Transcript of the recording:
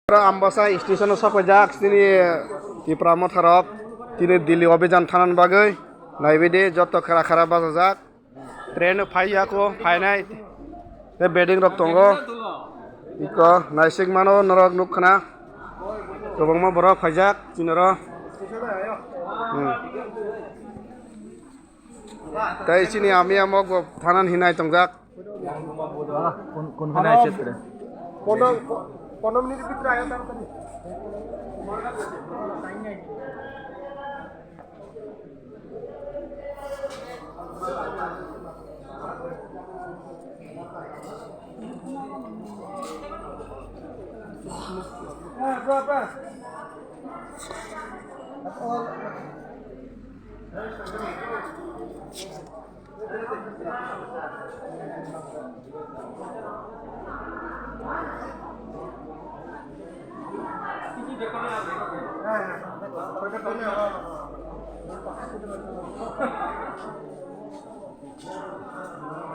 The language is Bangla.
Ambasa station sapajak sini di Pramotharop tini Delhi অভিযান থানান বাগৈ নাইবেদে যত খারা খারা বাজাজাক ট্রেন ফাইয়াকো ফাইনাই তে বেডিং রক তঙ্গ ইক নাইসিক মানো নরক নুখনা গোबांमा बर फाइजाक चिनर তাই চিনি আমি আমক থানান হিনাই তংজাক কোন হিনাই ক্ষেত্রে 15 মিনিটের ভিতরে আয়া তাড়াতাড়ি